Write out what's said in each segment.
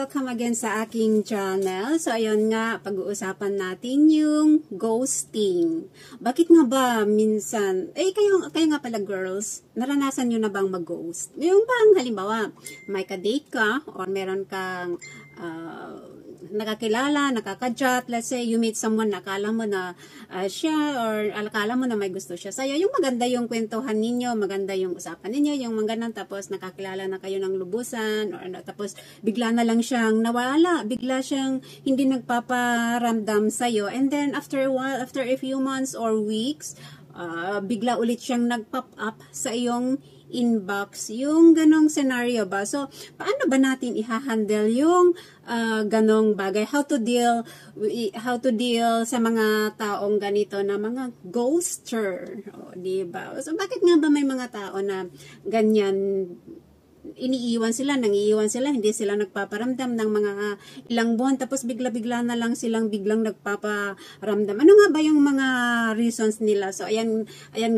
welcome again sa aking channel. So, ayun nga, pag-uusapan natin yung ghosting. Bakit nga ba minsan, kayo nga pala girls, naranasan nyo na bang mag-ghost? Yung bang halimbawa, may ka-date ka or meron kang nakakilala, nakaka-chat, let's say you meet someone na akala mo na siya or akala mo na may gusto siya sa'yo. Yung maganda yung kwentuhan ninyo, maganda yung usapan ninyo, yung maganda tapos nakakilala na kayo ng lubusan or tapos bigla na lang siyang nawala, bigla siyang hindi nagpaparamdam sa'yo, and then after a while, after a few months or weeks, bigla ulit siyang nag-pop up sa iyong inbox, yung ganong scenario ba? So, paano ba natin i-handle yung ganong bagay? How to deal sa mga taong ganito na mga ghoster, diba? So, bakit nga ba may mga tao na ganyan, nangiiwan sila, hindi sila nagpaparamdam ng mga ilang buwan, tapos bigla-bigla na lang silang biglang nagpaparamdam. Ano nga ba yung mga reasons nila? So, ayan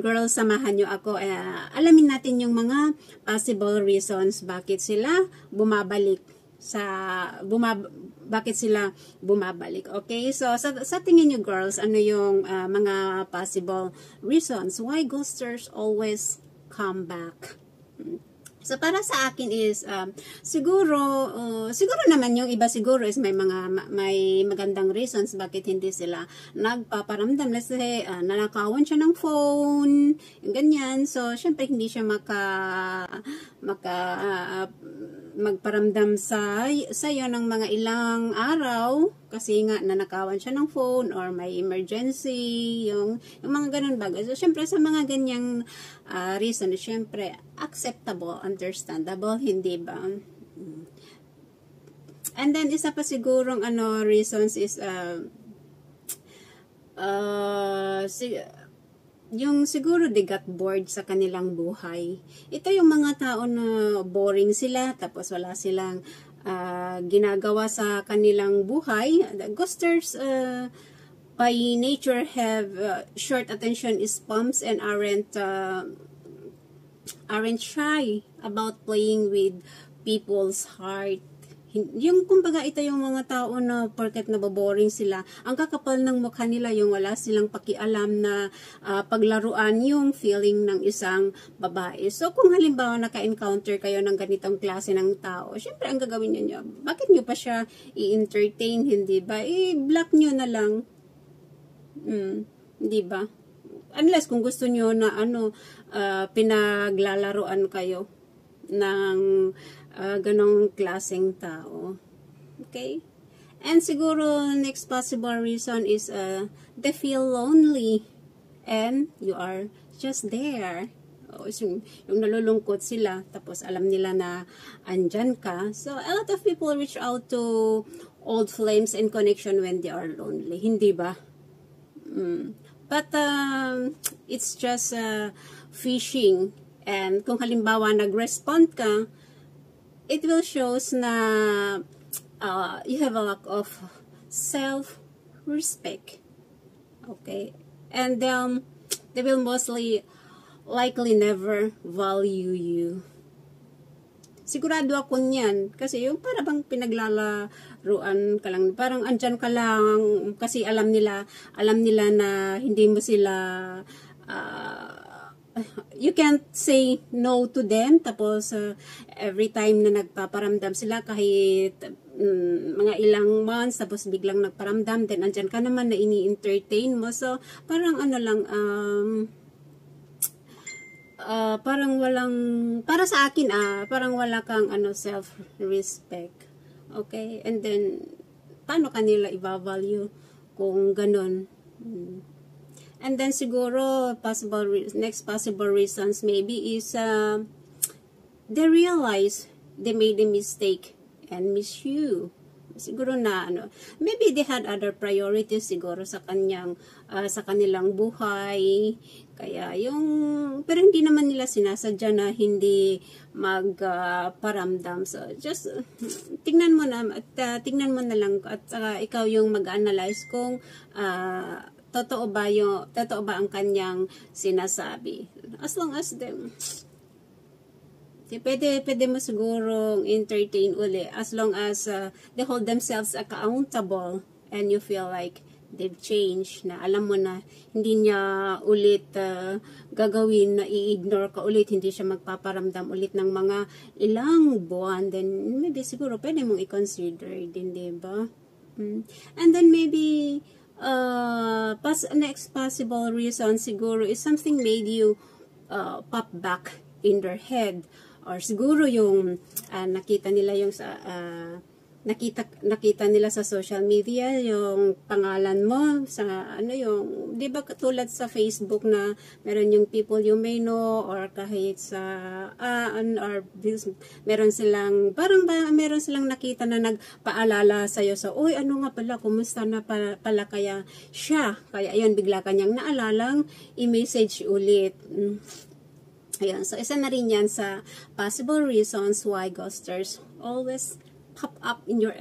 girls, samahan nyo ako. Alamin natin yung mga possible reasons bakit sila bumabalik. Okay? So, sa tingin nyo girls, ano yung mga possible reasons why ghosters always come back? So, para sa akin is, siguro naman yung iba siguro is may magandang reasons bakit hindi sila nagpaparamdam. Let's say, nanakawan siya ng phone, yung ganyan. So, syempre, hindi siya magparamdam sa'yo ng mga ilang araw kasi nga nanakawan siya ng phone or may emergency, yung mga ganun bagay. So, syempre, sa mga ganyang reason, syempre, acceptable, understandable, hindi ba? And then, isa pa sigurong reasons is, yung siguro they got bored sa kanilang buhay. Ito yung mga tao na boring sila, tapos wala silang ginagawa sa kanilang buhay. The ghosters by nature have short attention spans and aren't shy about playing with people's heart. Yung kumbaga ito yung mga tao na porket naboboring sila, ang kakapal ng mukha nila, yung wala silang pakialam na paglaruan yung feeling ng isang babae. So kung halimbawa naka-encounter kayo ng ganitong klase ng tao, syempre ang gagawin niyo, bakit niyo pa siya i-entertain, hindi ba? I-block niyo na lang. Hindi ba? Unless kung gusto niyo na pinaglalaruan kayo ng ganong klaseng tao. Okay? And siguro, next possible reason is they feel lonely and you are just there. Yung nalulungkot sila, tapos alam nila na andyan ka. So, a lot of people reach out to old flames and connection when they are lonely. Hindi ba? But, it's just fishing. And kung halimbawa nag-respond ka, it will shows na you have a lack of self-respect. Okay? And they will likely never value you. Sigurado ako niyan. Kasi yung para bang pinaglalaruan ka lang. Parang andyan ka lang kasi alam nila na hindi mo sila you can't say no to them, tapos every time na nagpaparamdam sila kahit mga ilang months, tapos biglang nagparamdam, then andyan ka naman na ini-entertain mo. So parang parang walang, para sa akin parang wala kang self-respect. Okay? And then paano kanila i-value kung ganun? And then siguro next possible reasons maybe is they realize they made a mistake and miss you. Siguro na maybe they had other priorities siguro sa kanilang buhay. Kaya pero hindi naman nila sinasadya na hindi magparamdam. So just tingnan mo na lang at ikaw yung mag-analyze kung totoo ba ang kanyang sinasabi. As long as Pwede mo sigurong entertain uli as long as they hold themselves accountable and you feel like they've changed, na alam mo na hindi niya ulit gagawin, na i-ignore ka ulit, hindi siya magpaparamdam ulit ng mga ilang buwan, then maybe siguro pwede mong i-consider din, diba? And then maybe next possible reason siguro is something made you pop back in their head, or siguro yung nakita nila yung sa nakita nila sa social media yung pangalan mo sa yung, di ba katulad sa Facebook na meron yung people you may know, or kahit sa or meron silang meron silang nakita na nagpaalala sa iyo, so uy, ano nga pala, kumusta na pala kaya siya, kaya ayun, bigla kanyang naalalang i-message ulit. Ayan, so isa na rin yan sa possible reasons why ghosters always pop up in your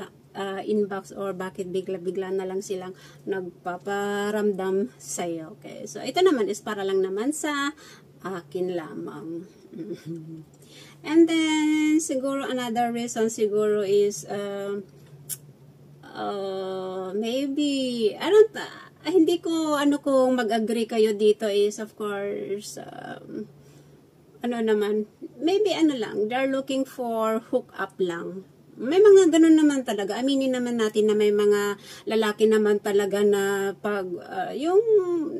inbox, or bakit bigla-bigla na lang silang nagpaparamdam sa'yo. Okay, so ito naman is para lang naman sa akin lamang. And then siguro another reason siguro is maybe hindi ko kung mag-agree kayo dito is of course maybe lang, they're looking for hook up lang. May mga ganun naman talaga. Aminin naman natin na may mga lalaki naman talaga na pag yung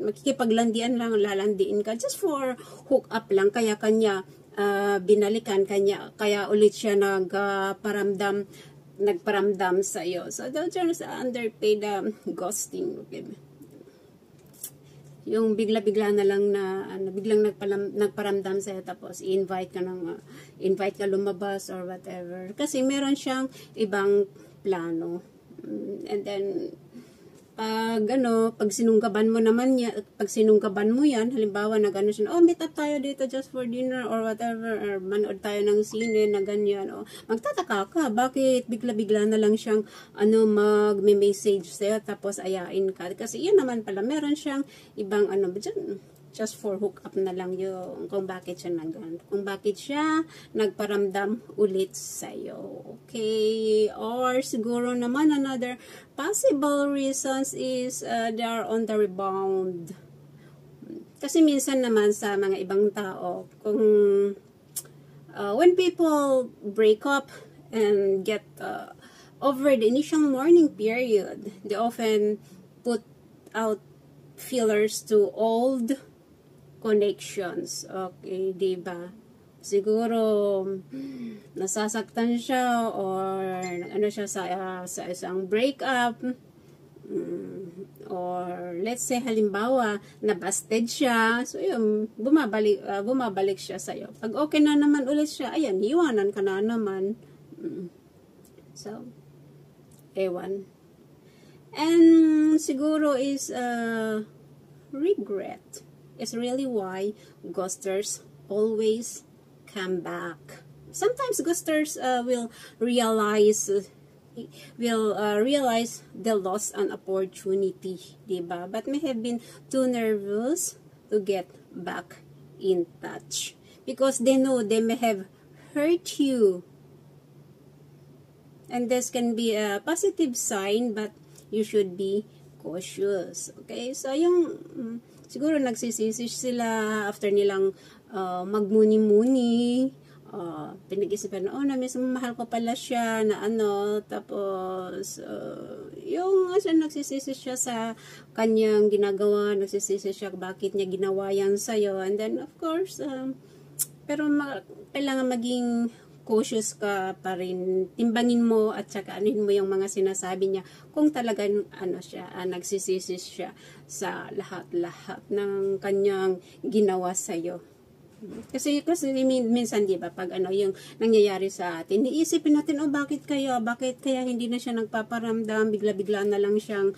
makikipaglandian lang, lalandiin ka just for hook up lang, kaya kanya binalikan kanya, kaya ulit siya nagparamdam sa iyo. So those are underpaid ghosting. Okay. Yung bigla-bigla na lang na biglang nagparamdam sa'yo, tapos invite ka lumabas or whatever, kasi meron siyang ibang plano. And then pag sinunggaban mo yan, halimbawa na gano'n siya, meet up tayo dito just for dinner or whatever, or manood tayo ng sine na ganyan, magtataka ka, bakit bigla-bigla na lang siyang mag-message sa'yo, tapos ayain ka, kasi yan naman pala, meron siyang ibang just for hook up na lang yung kung bakit siya nagparamdam ulit sa'yo. Okay? Or siguro naman another possible reasons is they are on the rebound. Kasi minsan naman sa mga ibang tao, kung when people break up and get over the initial mourning period, they often put out fillers to old connections. Okay, diba? Siguro nasasaktan siya, or siya sa isang breakup, or let's say halimbawa nabasted siya, so yun, bumabalik siya sa'yo. Pag okay na naman ulit siya, ayan, iwanan ka na naman. So ewan. And siguro is regret is really why ghosters always come back. Sometimes ghosters will realize they lost an opportunity, diba? But may have been too nervous to get back in touch because they know they may have hurt you. And this can be a positive sign, but you should be cautious. Okay? So yung siguro nagsisisi sila after nilang magmuni-muni, pinag-isipan na mahal ko pala siya na tapos yung nagsisisi siya sa kanyang ginagawa, nagsisisi siya bakit niya ginawa yan sa'yo, and then of course pero kailangan maging cautious ka pa rin, timbangin mo at saka anuhin mo yung mga sinasabi niya kung talagang nagsisisi siya sa lahat-lahat ng kanyang ginawa sa iyo. Kasi minsan, di ba, pag yung nangyayari sa atin, iisipin natin, bakit kaya hindi na siya nagpaparamdam, bigla-bigla na lang siyang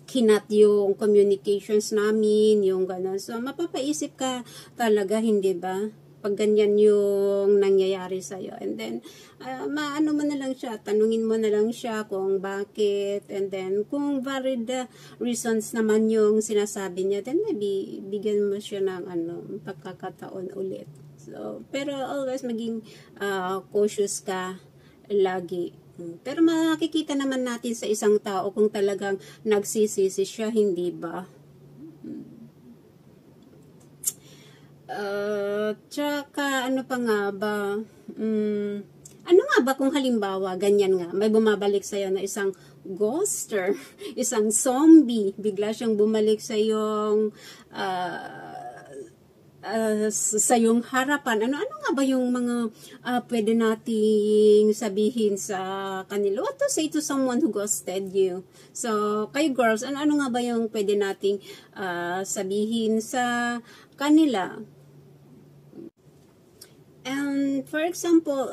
kinat yung communications namin, yung gano'n. So mapapaisip ka talaga, hindi ba? Pag ganyan yung nangyayari sa'yo. And then, maano mo na lang siya, tanungin mo na lang siya kung bakit, and then, kung valid reasons naman yung sinasabi niya, then maybe, bigyan mo siya ng pagkakataon ulit. So, pero always maging cautious ka lagi. Pero makikita naman natin sa isang tao kung talagang nagsisisi siya, hindi ba? Tsaka, ano pa nga ba? Ano nga ba kung halimbawa, ganyan nga, may bumabalik sa'yo na isang ghoster, isang zombie, bigla siyang bumalik sa yung sa yung harapan. Ano nga ba yung mga pwede nating sabihin sa kanila? What to say to someone who ghosted you? So, kayo girls, ano nga ba yung pwede nating sabihin sa kanila? And for example,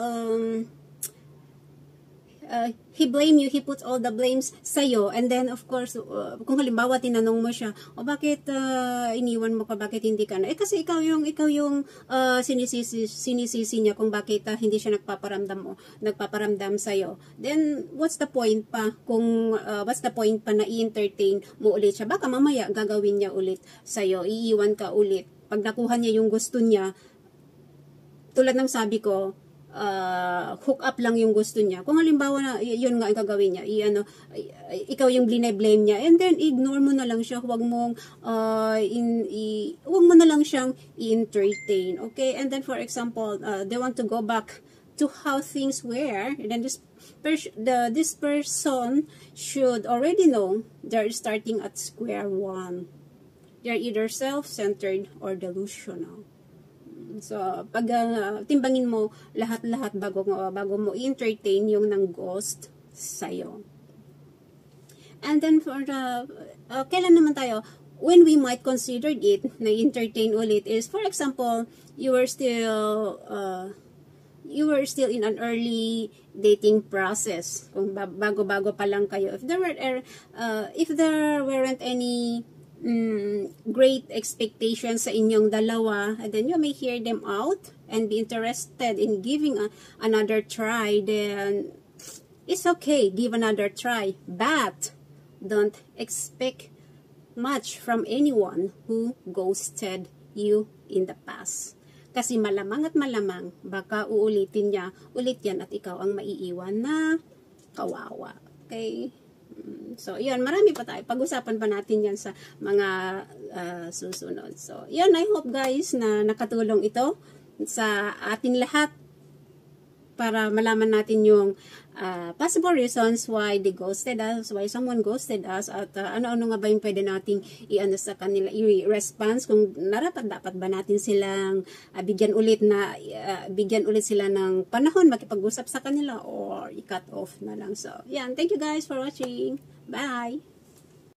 he blame you, he puts all the blames sa'yo, and then of course, kung halimbawa tinanong mo siya, o bakit iniwan mo ka, bakit hindi ka na? Kasi ikaw yung sinisisi niya kung bakit hindi siya nagpaparamdam sa'yo. Then, what's the point pa na i-entertain mo ulit siya? Baka mamaya gagawin niya ulit sa'yo, iiwan ka ulit. Pag nakuha niya yung gusto niya, tulad ng sabi ko, hook up lang yung gusto niya. Kung halimbawa na yun nga ang gagawin niya, ikaw yung blame niya, and then ignore mo na lang siya, huwag mo na lang siyang i-entertain. Okay? And then for example, they want to go back to how things were, and then this person should already know they're starting at square one. They're either self-centered or delusional. So, pag timbangin mo lahat-lahat bago mo entertain yung ng ghost sa'yo. And then for kailan naman tayo, when we might consider it na entertain ulit is, for example, you were still in an early dating process. Kung bago-bago pa lang kayo. If there weren't any great expectations sa inyong dalawa, and then you may hear them out and be interested in giving another try, then it's okay, give another try, but don't expect much from anyone who ghosted you in the past. Kasi malamang at malamang, baka uulitin niya ulit yan at ikaw ang maiiwan na kawawa. Okay? So, yun, marami pa tayo. Pag-usapan pa natin yan sa mga susunod. So, yun, I hope guys na nakatulong ito sa ating lahat para malaman natin yung possible reasons why they ghosted us, why someone ghosted us, at ano-ano nga ba yung pwede nating i-ano sa kanila, i-response, kung dapat ba natin silang bigyan ulit sila ng panahon makipag-usap sa kanila, or i-cut off na lang. So, yan. Thank you guys for watching. Bye!